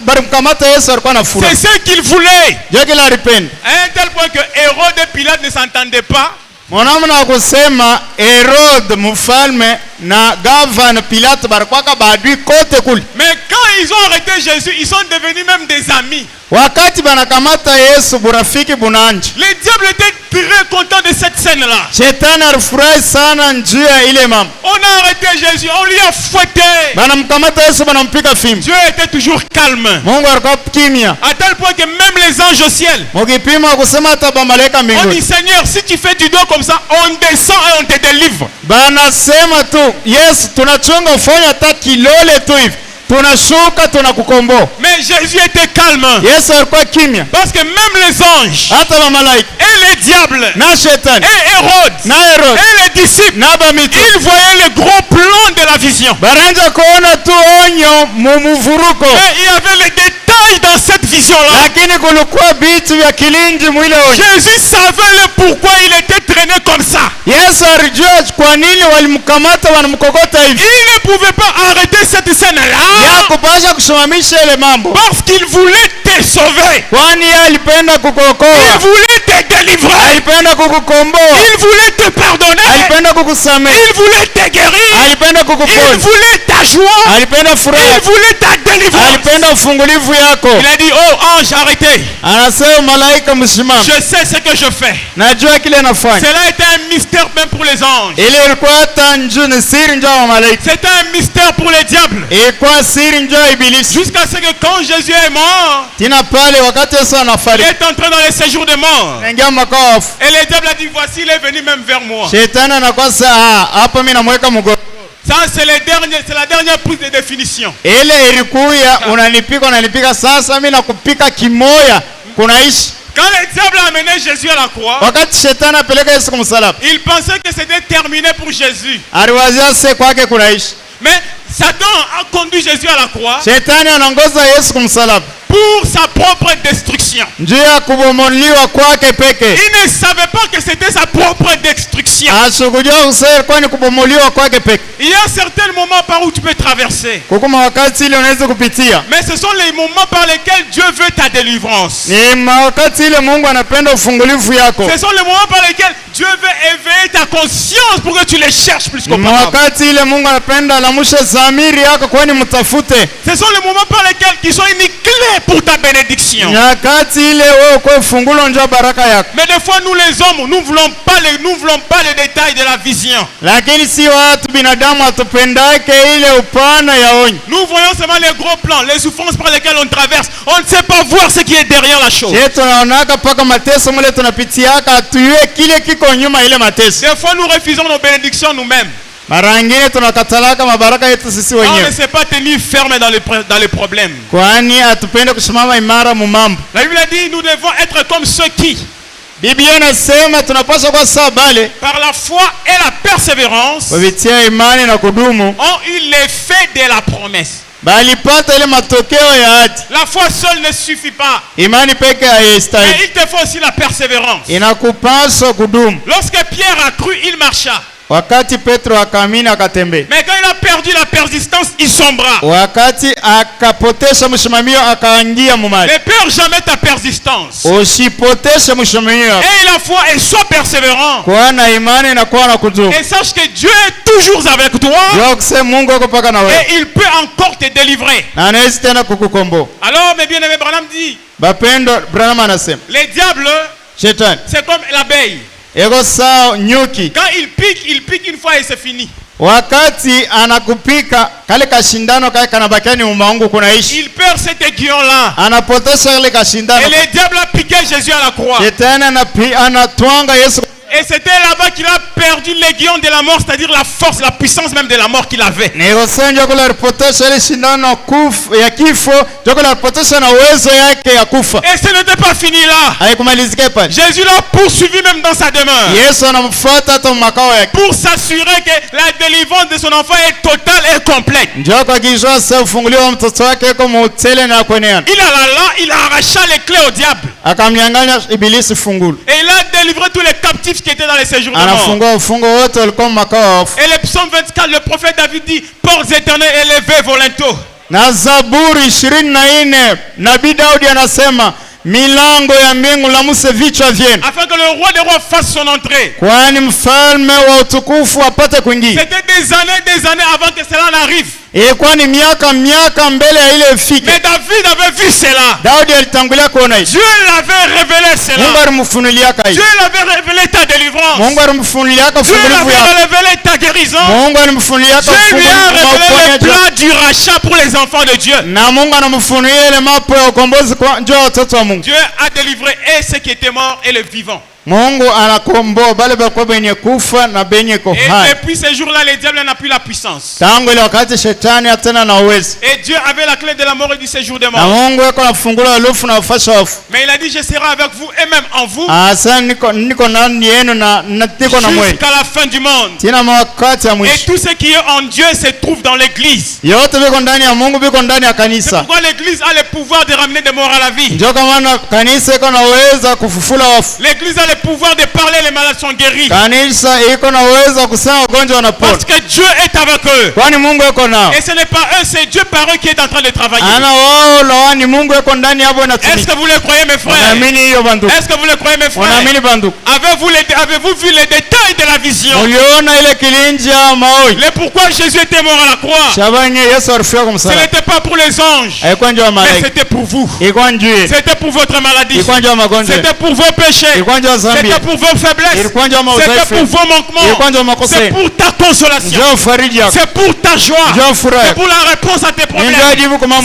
balimkamata Yesu alikuwa na furaha. C'est ce qu'il voulait. Dieu qu'il alipenda. À un tel point que Hérode et Pilate ne s'entendaient pas. Mwanamna kusema Herod mfalme na gavana Pilate barakwaka badui kote kule. Mais quand ils ont arrêté Jésus, ils sont devenus même des amis. Wakati banakamata Yesu burafiki bunanji. Le diable était très content de cette scène-là. Shetani alifurahi sana njia ile mama. On a arrêté Jésus, on lui a fouetté. Banamkamata Yesu banampiga fimbo. Dieu était toujours calme. Mungu alikuwa kimya. À tel point que même les anges au ciel. Mukipima kusema hata bamalaika mbinguni. On dit Seigneur, si tu fais du dos comme ça, on descend et on te délivre. Banasema tu, Yesu tunachunga ufanya hata kilole tu hivi. Tunashuka tunakukomboa. Mais Jésus était calme. Yesu alikuwa kimya. Parce que même les anges, hata bamalaika, et les diables, na shetani, et Hérode, et les disciples, ils voyaient le gros plan de la vision. Baranja kuona tu onyo mumuvuruko. Et il y avait les détails dans cette vision-là. Lakini kulikuwa vitu vya kilinji mwile onyo. Jésus savait le pourquoi il était traîné comme ça. Yesu alijua kwa nini walimkamata wanamkokota hivi. Il ne pouvait pas arrêter cette scène-là. Yakupasha kusimamisha ile mambo. Parce qu'il voulait te sauver. Kwani alipenda kukuokoa. Il voulait te délivrer. Alipenda kukukomboa. Il voulait te pardonner. Alipenda kukusamehe. Il voulait te guérir. Alipenda kukuponya. Il voulait ta joie. Alipenda furaha. Il voulait ta délivrance. Alipenda ufungulivu yako. Il a dit, oh ange, arrêtez. Anasema malaika msimame. Je sais ce que je fais. Najua kile nafanya. Cela était un mystère même pour les anges. Ile ilikuwa hata njuni siri njoo wa malaika. C'était un mystère pour les diables. Ilikuwa siri njoo ibilisi. Jusqu'à ce que quand Jésus est mort, tina pale wakati Yesu anafariki, il est entré dans les séjours de mort. Naingia makofu. Et le diable a dit, voici, il est venu même vers moi. Shetani anakuwa hapa mimi namweka mgongo. Ça c'est la dernière prise de définition. Ile ilikuya unanipika sasa mimi nakupika kimoya kunaishi. Quand le diable a amené Jésus à la croix, wakati shetani apeleka Yesu kwa msalaba, il pensait que c'était terminé pour Jésus. Aliwazia sasa kwake kunaishi. Mais Satan a conduit Jésus à la croix. Shetani anaongoza Yesu kwa msalaba pour sa propre destruction. Njia kubomoliwa kwake peke. Il ne savait pas que c'était sa propre destruction. Asukujua usere kwani kubomoliwa kwake peke. Il y a certains moments par où tu peux traverser. Kukuma wakati ile unaweza kupitia. Mais ce sont les moments par lesquels Dieu veut ta délivrance. Ni wakati ile Mungu anapenda ufungulivu yako. Ce sont les moments par lesquels Dieu veut éveiller ta conscience pour que tu les cherches plus qu'auparavant. Wakati ile Mungu anapenda alamushe zamiri yako kwani mtafute. Ce sont les moments par lesquels qui sont une clé pour ta bénédiction. Nyakati ile wewe kwa fungulo njoo baraka yako. Mais des fois nous les hommes nous voulons pas les détails de la vision. Lakini si watu binadamu atupendake ile upana ya onyo. Nous voyons seulement les gros plans, les souffrances par lesquelles on traverse. On ne sait pas voir ce qui est derrière la chose. Yetu naonaka paka mateso mle tunapitiaka atuyue kile kiko nyuma ile mateso. Des fois nous refusons nos bénédictions nous-mêmes. Mara nyingine tunakatalaka mabaraka yetu sisi wenyewe. On ne sait pas tenir ferme dans les problèmes. Kwani atupende kusimama imara mu mambo. La Bible dit nous devons être comme ceux qui Biblia inasema tunapaswa kuwa sawa bale par la foi et la persévérance kupitia imani na kudumu ont eu l'effet de la promesse. Balipata ile matokeo ya ahadi. La foi seule ne suffit pas. Imani peke haistahili. Mais il te faut aussi la persévérance. Inakupaswa kudumu. Lorsque Pierre a cru, il marcha. Wakati Petro akaamini akatembea. Mais quand il a perdu la persistance, il sombra. Wakati akapotesha mshimamio akaingia mumali. Ne perds jamais ta persistance. Usipoteshe mshimamio. Et la foi et sois persévérant. Kuwa na imani na kuwa na kudumu. Et sache que Dieu est toujours avec toi. Mungu yuko paka na wewe. Et il peut encore te délivrer. Na anaweza tena kukukomboa. Alors mes bien-aimés, Branham dit. Bapendo, Branham anasema. Les diables, Shetani, c'est comme l'abeille. Ego sawa nyuki. Quand il pique une fois et c'est fini. Wakati anakupika kale kashindano kale kanabakia ni umaungu kunaishi. Il perd cet aiguillon là. Anapotesha kale kashindano. Et le diable a piqué Jésus à la croix. Shetani anatwanga Yesu. Et c'était là-bas qu'il a perdu l'aiguillon de la mort, c'est-à-dire la force, la puissance même de la mort qu'il avait. Et ce n'était pas fini là. Jésus l'a poursuivi même dans sa demeure. Pour s'assurer que la délivrance de son enfant est totale et complète. Il a arraché les clés au diable. Et il a délivré tous les captifs qui étaient dans les séjours de mort. Et le psaume 24, le prophète David dit: portes éternelles élevées vos linteaux. Na Zaburi 24 Nabii Daudi anasema milango ya mbingu lamuse vichwa vyenu, afin que le roi des rois fasse son entrée. Kwani mfalme wa utukufu apate kuingia. C'était des années avant que cela n'arrive. Ilikuwa ni miaka mbele ya ile ifike. Mais David avait vu cela. Daudi alitangulia kuona hiyo. Dieu l'avait révélé cela. Mungu alimfunulia kai. Dieu l'avait révélé ta délivrance. Mungu alimfunulia ka Dieu l'avait révélé ta guérison. Mungu alimfunulia ka Dieu lui a révélé le plan du rachat pour les enfants de Dieu. Na Mungu anamfunulia ile mapo ya ukombozi kwa njoo watoto wa Mungu. Dieu a délivré et ceux qui étaient morts et les vivants. Mungu anakomboa bale balikuwa benye kufa na benye ko hai. Et depuis ces jours-là, le diable n'a plus la puissance. Tangu ile wakati shetani hatana na uwezo. Et Dieu avait la clé de la mort et du séjour des morts. Na Mungu yuko anafungula lufu na ufasha wafu. Mais il a dit, je serai avec vous et même en vous. Sasa niko ndani yenu na niko na mwenu. Jusqu'à la fin du monde. Tina wakati ya mwisho. Et tout ce qui est en Dieu se trouve dans l'église. Yote biko ndani ya Mungu biko ndani ya kanisa. C'est pourquoi l'église a le pouvoir de ramener des morts à la vie. Ndio kama na kanisa iko na uwezo kufufula wafu. L'église a le pouvoir de parler, les malades sont guéris. Kanisa iko na uwezo kusema wagonjwa wanapona. Parce que Dieu est avec eux. Kwani Mungu yuko nao. Et ce n'est pas eux, c'est Dieu par eux qui est en train de travailler. Ana wao lawani Mungu yuko ndani hapo na Est-ce que vous le croyez mes frères? Naamini hiyo bandu. Est-ce que vous le croyez mes frères? Naamini bandu. Avez-vous vu les détails de la vision? Uliona ile kilinja maoi. Le pourquoi Jésus était mort à la croix? Shabanye Yesu alifia kwa msalaba. Ce n'était pas pour les anges. Mais c'était pour vous. C'était pour votre maladie. C'était pour vos péchés. C'était pour vos faiblesses. C'était pour vos manquements. C'est pour ta consolation. C'est pour ta joie. C'est pour la réponse à tes problèmes.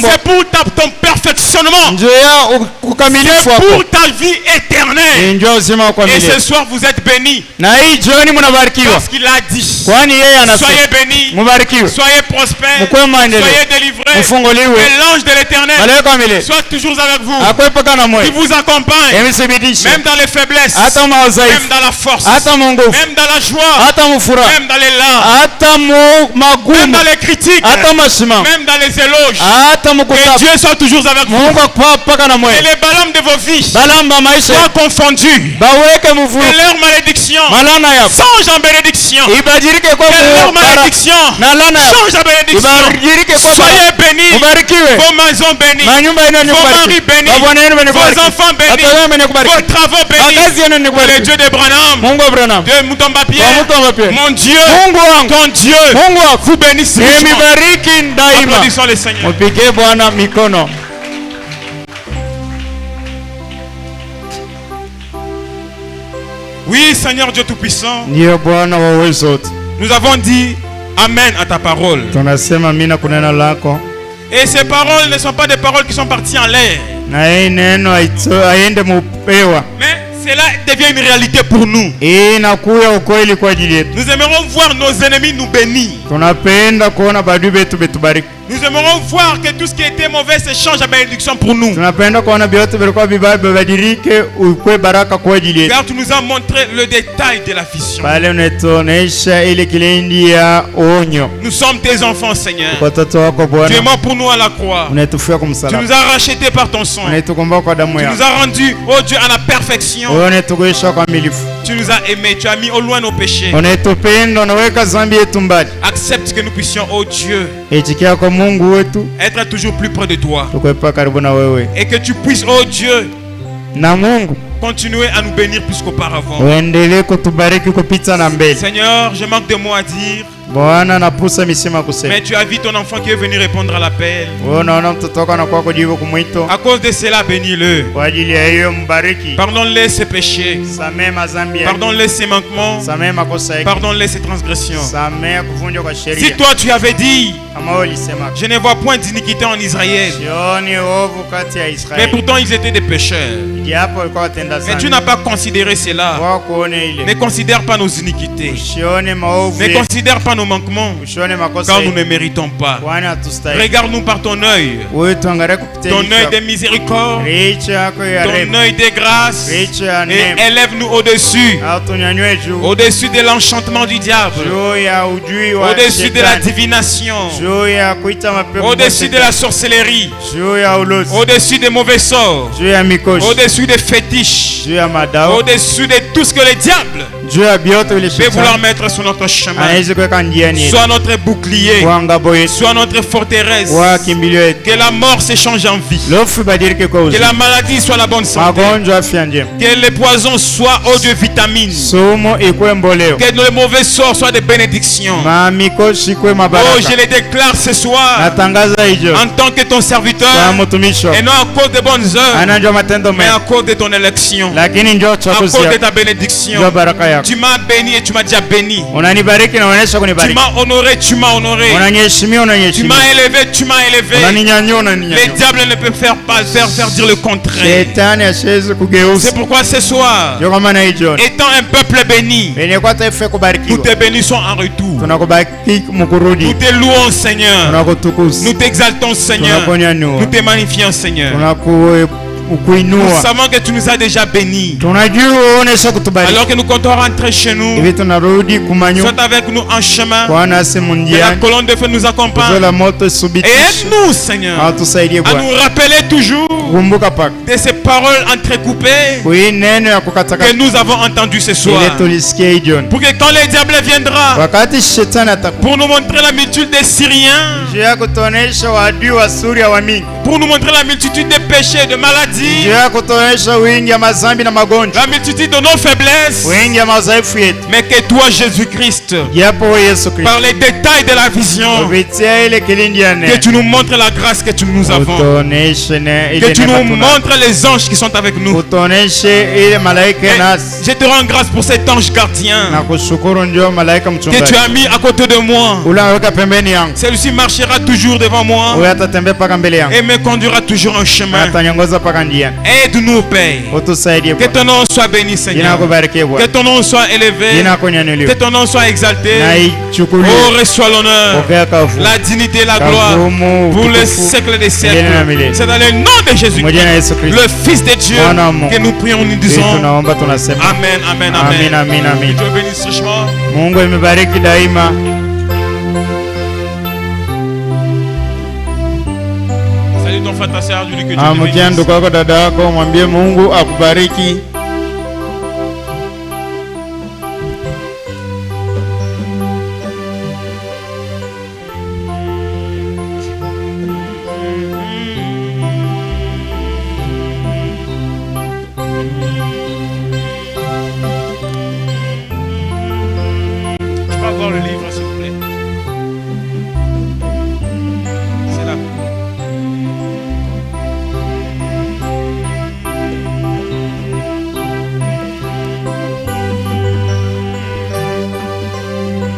C'est pour ton perfectionnement. C'est pour ta vie éternelle. Et ce soir vous êtes bénis. Parce qu'il a dit. Soyez bénis. Soyez prospères. Soyez délivrés. Et l'ange de l'Éternel soit toujours avec vous. Il vous accompagne. Même dans les faiblesses. Même dans la force. Même dans la joie. Même dans les larmes. Même dans les critiques. Même dans les éloges. Que Dieu soit toujours avec vous. Et les balames de vos vies soient confondus. Et leur malédiction change en bénédiction. Et leur malédiction change en bénédiction. Soyez bénis. Vos maisons bénies. Vos maris bénis. Vos enfants bénis. Vos travaux bénis. Le Dieu d'Abraham. Dieu Mouton Papier. Mon Dieu. Ton Dieu. Vous bénisse. Applaudissons le Seigneur. Oui, Seigneur Dieu Tout-Puissant. Nous avons dit Amen à ta parole. Et ces paroles ne sont pas des paroles qui sont parties en l'air. Mais cela devient une réalité pour nous. Nous aimerons voir nos ennemis nous bénir. Nous aimerons voir que tout ce qui était mauvais se change en bénédiction pour nous. Car tu nous as montré le détail de la vision. Nous sommes tes enfants, Seigneur. Tu es mort pour nous à la croix. Tu nous as rachetés par ton sang. Tu nous as rendus, oh Dieu, à la perfection. Tu nous as aimés. Tu as mis au loin nos péchés. Accepte que nous puissions, oh Dieu, être toujours plus près de toi. Et que tu puisses, oh Dieu, continuer à nous bénir plus qu'auparavant. Seigneur, je manque de mots à dire. Mais tu as vu ton enfant qui est venu répondre à l'appel. À cause de cela, bénis-le. Pardonne-les ses péchés. Pardonne-les ses manquements. Pardonne-les ses transgressions. Si toi tu avais dit, je ne vois point d'iniquité en Israël, mais pourtant ils étaient des pécheurs, mais tu n'as pas considéré cela. Ne considère pas nos iniquités. Ne considère pas nos manquements, car nous ne méritons pas. Regarde-nous par ton œil, ton œil de miséricorde, ton œil de grâce, et élève-nous au-dessus de l'enchantement du diable, au-dessus de la divination, au-dessus de la sorcellerie, au-dessus des mauvais sorts, au-dessus des fétiches, au-dessus de tout ce que le diable peut vouloir mettre sur notre chemin. Sois notre bouclier. Sois notre forteresse. Que la mort s'échange en vie. Que la maladie soit la bonne santé. Que les poisons soient, oh Dieu, vitamines. Que le mauvais sort soit des bénédictions. Oh, je les déclare ce soir en tant que ton serviteur et non à cause des bonnes œuvres, mais à cause de ton élection, à cause de ta bénédiction. Tu m'as béni et tu m'as déjà béni. Tu m'as honoré, tu m'as honoré. Tu m'as élevé, tu m'as élevé. Les diables ne peuvent faire dire le contraire. C'est pourquoi ce soir, étant un peuple béni, nous te bénissons en retour. Nous te louons, Seigneur. Nous t'exaltons, Seigneur. Nous te magnifions, Seigneur. Nous savons que tu nous as déjà bénis. Alors que nous comptons rentrer chez nous, sois avec nous en chemin. Que la colonne de feu nous accompagne. Et aide-nous, Seigneur, à nous rappeler toujours de ces paroles entrecoupées que nous avons entendues ce soir. Pour que quand le diable viendra pour nous montrer la multitude des Syriens, pour nous montrer la multitude des péchés, de maladies, la multitude de nos faiblesses, mais que toi, Jésus-Christ, par les détails de la vision, que tu nous montres la grâce que tu nous avons, que tu nous montres les anges qui sont avec nous. Et je te rends grâce pour cet ange gardien que tu as mis à côté de moi. Celui-ci marchera toujours devant moi et me conduira toujours en chemin. Aide-nous, Père. Que ton nom soit béni, Seigneur. Que ton nom soit élevé. Que ton nom soit exalté. Oh, reçois l'honneur, la dignité et la gloire pour les siècles des siècles. C'est dans le nom de Jésus-Christ, le Fils de Dieu, que nous prions, nous disons Amen, Amen, Amen. Dieu bénisse richement. Salut ton frère, ta sœur, Dieu que Dieu te bénisse.